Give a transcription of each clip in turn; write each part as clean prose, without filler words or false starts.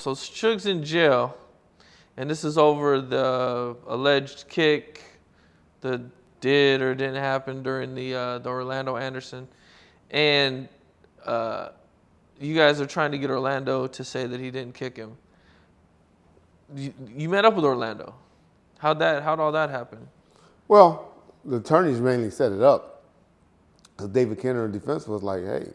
So Suge's in jail, and this is over the alleged kick that did or didn't happen during the Orlando Anderson. And you guys are trying to get Orlando to say that he didn't kick him. You met up with Orlando. How'd all that happen? Well, the attorneys mainly set it up. Because David Kenner in defense was like, hey,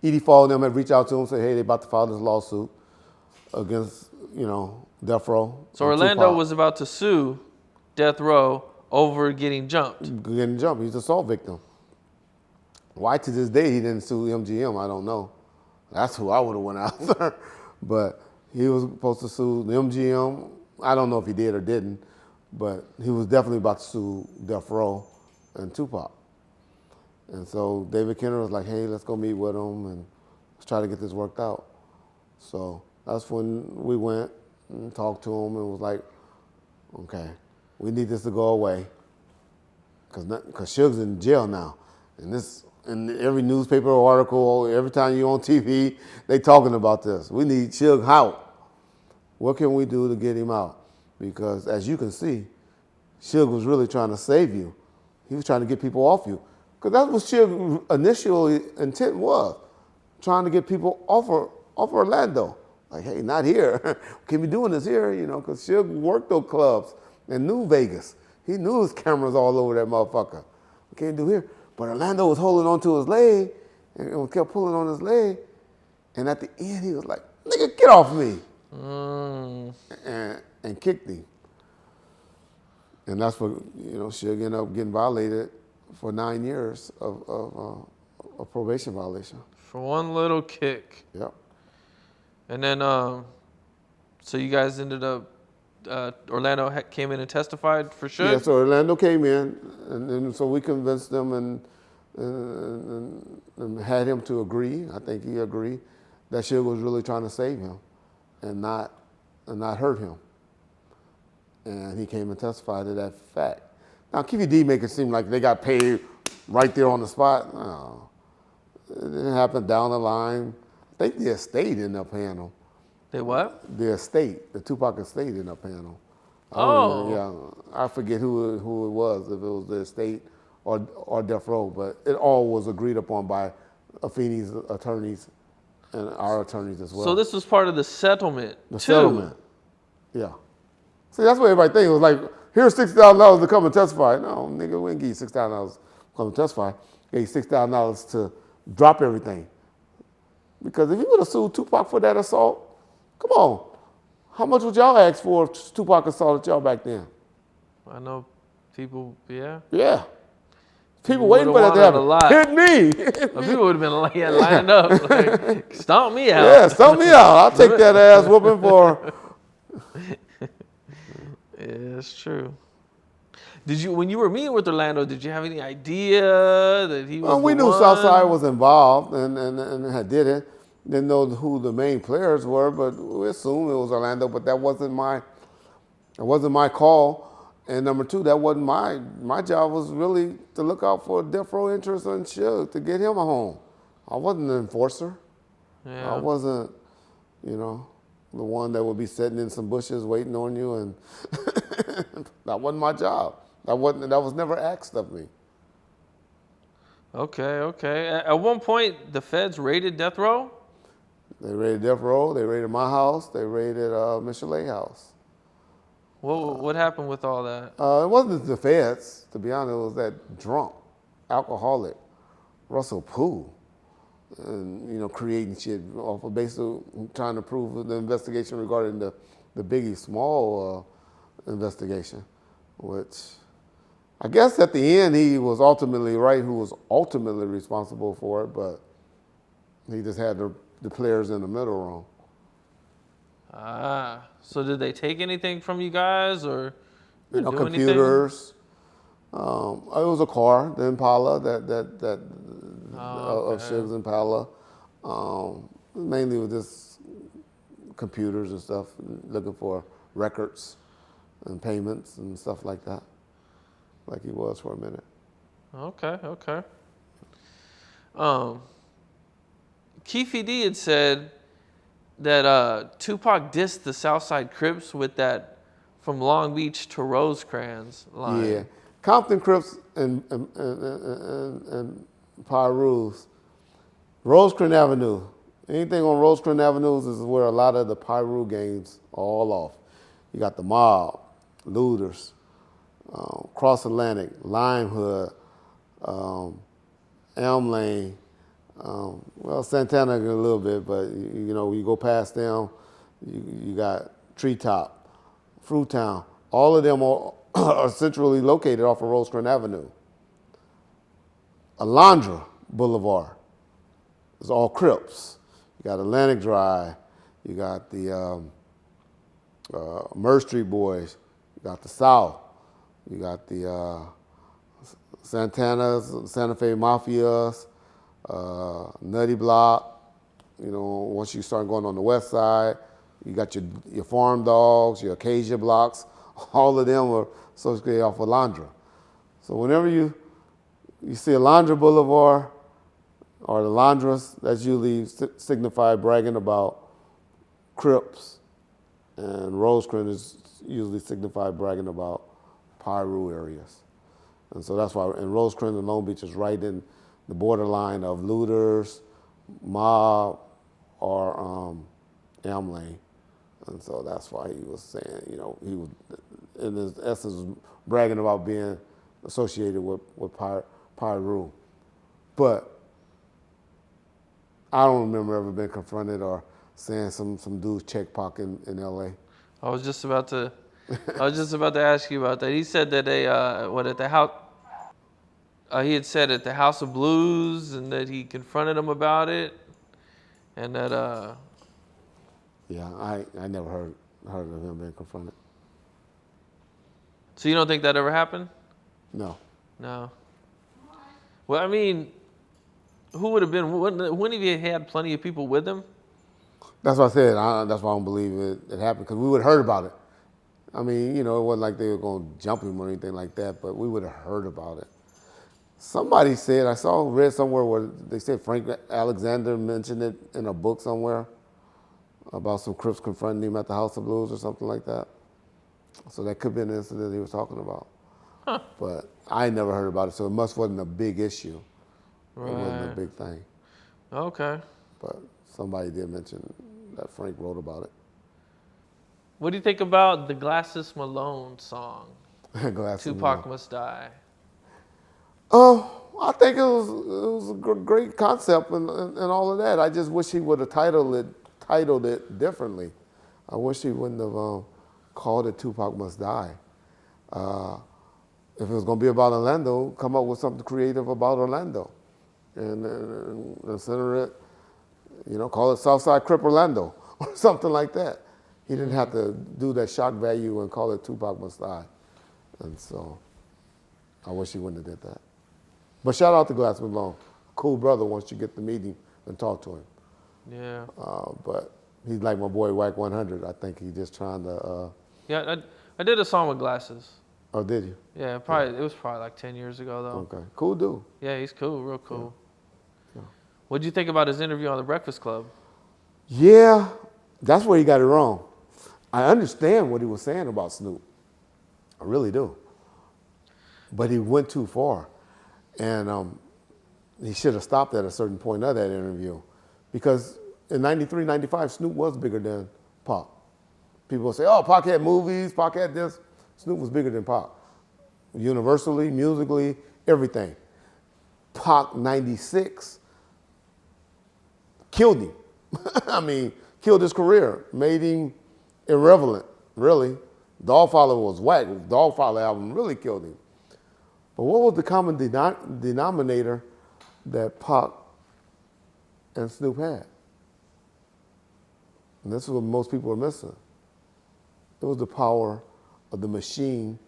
Edie Fall and them had reached out to him and said, hey, they about to file this lawsuit against, Death Row. So Orlando Tupac. was about to sue Death Row over getting jumped. Getting jumped. He's an assault victim. Why to this day he didn't sue MGM, I don't know. That's who I would have went after. But he was supposed to sue the MGM. I don't know if he did or didn't, but he was definitely about to sue Death Row and Tupac. And so David Kenner was like, hey, let's go meet with him and let's try to get this worked out. So that's when we went and talked to him and was like, okay, we need this to go away because Suge's in jail now. And every newspaper article, every time you're on TV, they talking about this. We need Suge out. What can we do to get him out? Because as you can see, Suge was really trying to save you. He was trying to get people off you. Because that's what Suge's initial intent was, trying to get people off Orlando. Like, hey, not here. Can't be doing this here, because Suge worked those clubs and knew Vegas. He knew his cameras all over that motherfucker. We can't do here. But Orlando was holding on to his leg and kept pulling on his leg. And at the end, he was like, nigga, get off me. And kicked him. And that's what, Suge ended up getting violated for 9 years of a probation violation. For one little kick. Yep. And then, so you guys ended up, Orlando came in and testified for Suge? Yeah, so Orlando came in, and so we convinced them and had him to agree. I think he agreed that Suge was really trying to save him and not hurt him. And he came and testified to that fact. Now, QVD make it seem like they got paid right there on the spot. No, it didn't happen down the line. I think the estate ended up paying them. They what? The estate, the Tupac estate ended up paying them. I forget who it was, if it was the estate or Death Row, but it all was agreed upon by Afeni's attorneys and our attorneys as well. So this was part of the settlement, settlement, yeah. See, that's what everybody thinks. It was like, here's $60,000 to come and testify. No, nigga, we didn't give you $6,000 to come and testify. Gave you $6,000 to drop everything. Because if you would have sued Tupac for that assault, come on. How much would y'all ask for if Tupac assaulted y'all back then? I know people, yeah. Yeah. People waiting for that to happen. Hit me. People would have been lined up. Like, stomp me out. Yeah, stomp me out. I'll take that ass whooping for. Yeah, it's true. When you were meeting with Orlando, did you have any idea that he was we knew Southside was involved and had did it. Didn't know who the main players were, but we assumed it was Orlando. But that wasn't my call. And number two, that wasn't my job. Was really to look out for Death Row interests and Suge to get him a home. I wasn't an enforcer. Yeah. I wasn't, the one that would be sitting in some bushes waiting on you, and that wasn't my job. That was never asked of me. Okay. At one point, the feds raided Death Row? They raided Death Row. They raided my house. They raided Michelet's house. What happened with all that? It wasn't the feds, to be honest. It was that drunk, alcoholic Russell Poole. And, creating shit off of basically trying to prove the investigation regarding the Biggie Small investigation, which I guess at the end he was ultimately right, who was ultimately responsible for it, but he just had the players in the middle wrong. So did they take anything from you guys or do computers? It was a car, the Impala, of Suge's Impala. Mainly with just computers and stuff, looking for records and payments and stuff like that, like he was for a minute. Okay. Keefe D had said that Tupac dissed the Southside Crips with that "From Long Beach to Rosecrans" line. Yeah, Compton Crips and Pyrus, Rosecrans Avenue. Anything on Rosecrans Avenues is where a lot of the Pyru gangs are all off. You got the Mob, Looters, Cross Atlantic, Lime Hood, Elm Lane. Well, Santana a little bit, but you go past them, you got Treetop, Fruitown. All of them are centrally located off of Rosecrans Avenue. Alondra Boulevard is all Crips. You got Atlantic Drive, you got the Murr Street Boys, you got the South, you got the Santanas, Santa Fe Mafias, Nutty Block. Once you start going on the west side, you got your Farm Dogs, your Acacia Blocks. All of them are associated off Alondra. So whenever you see Alondra Boulevard or the Alondras, that's usually signify bragging about Crips, and Rosecrans is usually signify bragging about Pyru areas. And so that's why, and Rosecrans and Long Beach is right in the borderline of Looters, Mob, or Elm Lane. And so that's why he was saying, he was, in his essence, bragging about being associated with Pyru. But I don't remember ever being confronted or saying some dudes check Pac in L.A. I was just about to ask you about that. He said that at the house. He had said at the House of Blues, and that he confronted him about it, and that. Yeah, I never heard of him being confronted. So you don't think that ever happened? No. No. Well, I mean, who would have been? Wouldn't he have had plenty of people with him? That's what I said. That's why I don't believe it happened, because we would have heard about it. I mean, it wasn't like they were going to jump him or anything like that, but we would have heard about it. Somebody said, read somewhere where they said Frank Alexander mentioned it in a book somewhere about some Crips confronting him at the House of Blues or something like that. So that could be an incident he was talking about. Huh. But I never heard about it, so it wasn't a big issue. Right. It wasn't a big thing. Okay. But somebody did mention that Frank wrote about it. What do you think about the Glasses Malone song? Glasses Tupac Malone. Must Die. I think it was a great concept and all of that. I just wish he would have titled it differently. I wish he wouldn't have called it Tupac Must Die. If it was going to be about Orlando, come up with something creative about Orlando, and center it. Call it Southside Crip Orlando or something like that. He didn't have to do that shock value and call it Tupac Must Die. And so I wish he wouldn't have did that. But shout out to Glass Malone. Cool brother once you get to meet him and talk to him. Yeah. But he's like my boy Wack 100. I think he's just trying to... Yeah, I did a song with Glasses. Oh, did you? Yeah, it was probably like 10 years ago, though. Okay. Cool dude. Yeah, he's cool, real cool. Yeah. What'd you think about his interview on The Breakfast Club? Yeah, that's where he got it wrong. I understand what he was saying about Snoop. I really do. But he went too far. And he should have stopped at a certain point of that interview. Because in 93, 95, Snoop was bigger than Pac. People will say, oh, Pac had movies, Pac had this. Snoop was bigger than Pac. Universally, musically, everything. Pac 96 killed him. I mean, killed his career, made him irrelevant, really. Dogfather was whack. Dogfather album really killed him. But what was the common denominator that Pac and Snoop had? And this is what most people are missing. It was the power of the machine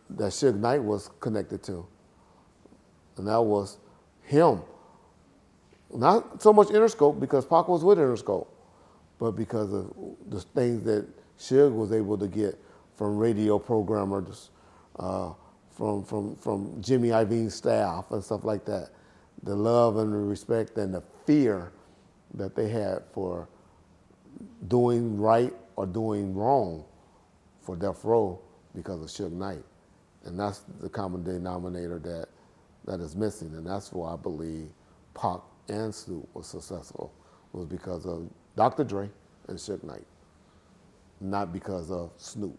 that Suge Knight was connected to. And that was him. Not so much Interscope, because Pac was with Interscope, but because of the things that Suge was able to get from radio programmers, from Jimmy Iovine's staff and stuff like that. The love and the respect and the fear that they had for doing right or doing wrong for Death Row because of Suge Knight. And that's the common denominator that is missing. And that's why I believe Pac and Snoop was successful, was because of Dr. Dre and Suge Knight, not because of Snoop.